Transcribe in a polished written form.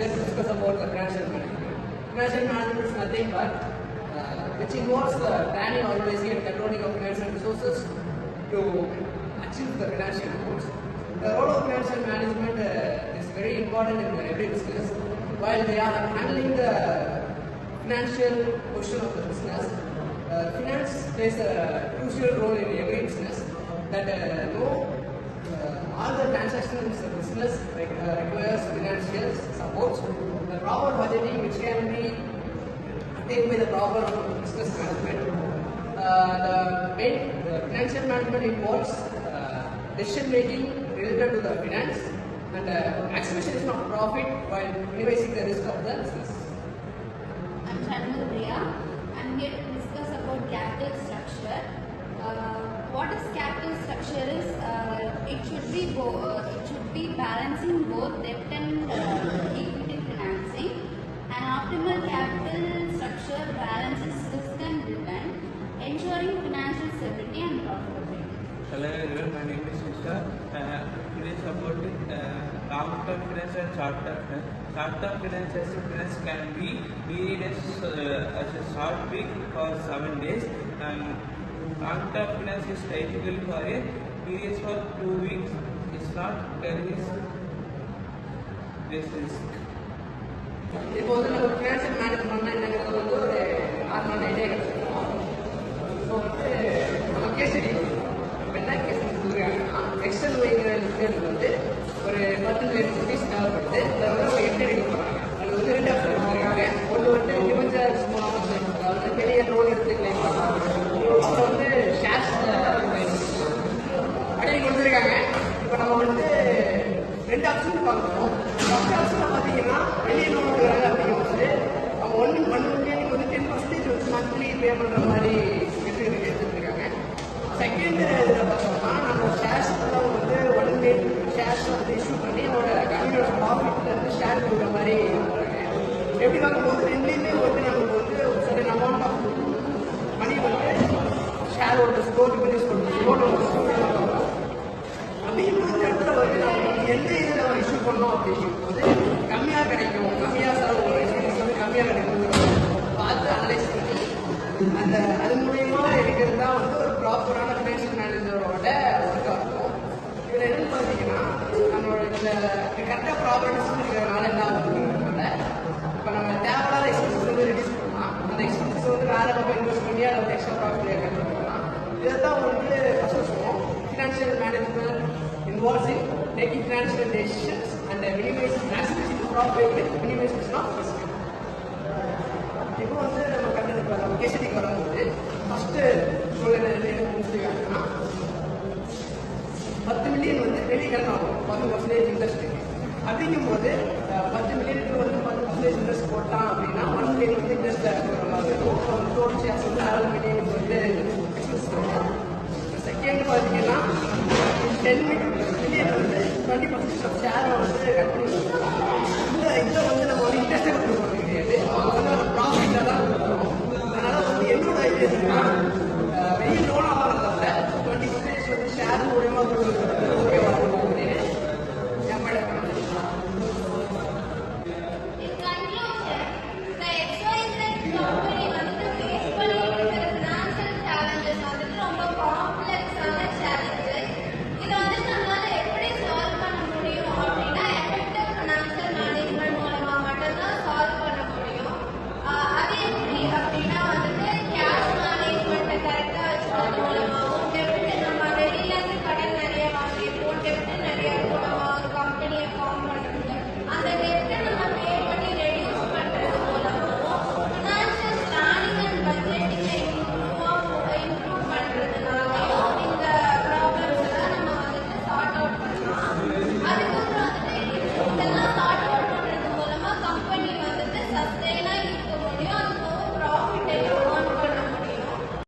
we have to discuss about the financial management. Financial management is nothing but which involves the planning, organizing, and controlling of financial resources to achieve the financial goals. The role of financial management is very important in every business. While they are handling the financial portion of the business, finance plays a crucial role in every business. That all the transactions in the business requires financial support. The proper budgeting, which can be attained by the proper business management. The financial management involves decision making related to the finance, and maximization of profit while minimizing the risk of the business. I'm Chanmu Priya. I'm here to discuss about capital structure. What is capital structure is it should be balancing both debt and equity financing. An optimal capital structure balances risk and return, ensuring financial stability and profitability. Hello everyone, my name is Vishal. Today is about long-term finance and short-term finance. Short-term finance can be period as a short week or 7 days, and long-term finance is typically for a period for 2 weeks. It's not carries this risk. இப்போ வந்து நம்ம financial மேனேஜ்மெண்ட்னா என்னங்கிறது வந்து ஒரு நார்மலான idea கிடைச்சிருக்கோம். இப்போ வந்து நம்ம கேஸ் ஸ்டடி என்ன கேஸ் கொடுக்குறாங்கன்னா எக்ஸல் வைங்கிற லிஸ்ட் வந்து ஒரு 10 million rupees தேவைப்படுது. அதில் வந்து ஒரு 8 எடுக்க போகிறாங்க. அதில் வந்து 2 ஆப்ஷன் கொடுத்துருக்காங்க. ஒன்று வந்து டிபென்ச்சர்ஸ் மூலமாக, அதாவது பெரிய லோன் எடுத்து கிளைம் பண்ணலாம். அப்புறம் வந்து ஷேர்ஸ் அப்படி கொடுத்துருக்காங்க. இப்போ நம்ம வந்து 2 ஆப்ஷன் பார்க்கணும். ஃபர்ஸ்ட் ஆப்ஷனில் பார்த்தீங்கன்னா வெளியே லோன் கொடுக்குறாங்க அப்படிங்கும்போது அவங்க 1 million வந்து 10% வந்து மந்த்லி பே பண்ணுற மாதிரி எடுத்துருக்காங்க. செகண்ட் இதில் பார்த்தோம்னா நம்ம ஷேர்ஸ் வந்து 1 million ஷேர்ஸ் வந்து இஷ்யூ பண்ணி அவங்களோட கம்பெனியோட ப்ராஃபிட்ல இருந்து ஷேர் கொடுக்குற மாதிரி பண்ணுறாங்க. எப்படி பார்க்கும்போது ரெண்டுலேயுமே வந்து நமக்கு வந்து ஒரு சடன் அமௌண்ட் ஆஃப் மணி வந்து ஷேரோட ஸ்கோர் யூஸ் பண்ணுறோம். ஸ்கோரோட ஸ்கோர் அப்படி இந்த இடத்துல வந்து நம்ம எந்த இதில் இஷ்யூ பண்ணோம் அப்படிங்கும்போது கம்மியாக கிடைக்கும், கம்மியாக செலவு வந்து கம்மியாக கிடைக்கும் பார்த்து அனலைஸ் பண்ணி அந்த அது மூலயமா எடுக்கிறது தான் வந்து ஒரு ப்ராப்பரான ஃபினான்ஷியல் மேனேஜரோட ஒர்க்காக இருக்கும். இதில் என்னன்னு பார்த்தீங்கன்னா நம்மளோட இந்த கரெக்டாக ப்ராப்பர் டிசிஷன் இருக்கிறதுனால என்ன ஆகுதுன்றதுனால இப்போ நம்ம தேவையில்லாத எக்ஸ்பென்சஸ் வந்து ரெடியூஸ் பண்ணலாம். அந்த எக்ஸ்பென்சஸ் வந்து வேறு பக்கம் இன்வெஸ்ட் பண்ணி அதை வந்து எக்ஸ்ட்ரா ப்ராஃபிட் கன்வெர்ட் பண்ணலாம். இதை தான் வந்து ஃபஸ்ட்டு சொல்லுவோம். Financial management involves in taking financial decisions and maximizing profit with minimization of risk. இப்போ வந்து நம்ம கேசடிக்கு வரும்போது ஃபஸ்ட்டு சொல்லுறது என்ன முடிச்சுக்காங்கன்னா 10 million வந்து வெளியே கடன் ஆகும் 10% இன்ட்ரெஸ்ட். அப்படிங்கும்போது 10 million வந்து 10% இன்ட்ரெஸ்ட் போட்டான் அப்படின்னா 1 million வந்து இன்ட்ரெஸ்ட் போடுற மாதிரி இருக்கும். டோட்டல் ஷேர்ஸ் வந்து 6 million வந்து எக்ஸ்பென்ஸ் பண்ணுவோம். செகண்ட் பார்த்தீங்கன்னா 10 million வந்து 20% ஆஃப் ஷேரை வந்து கட் பண்ணி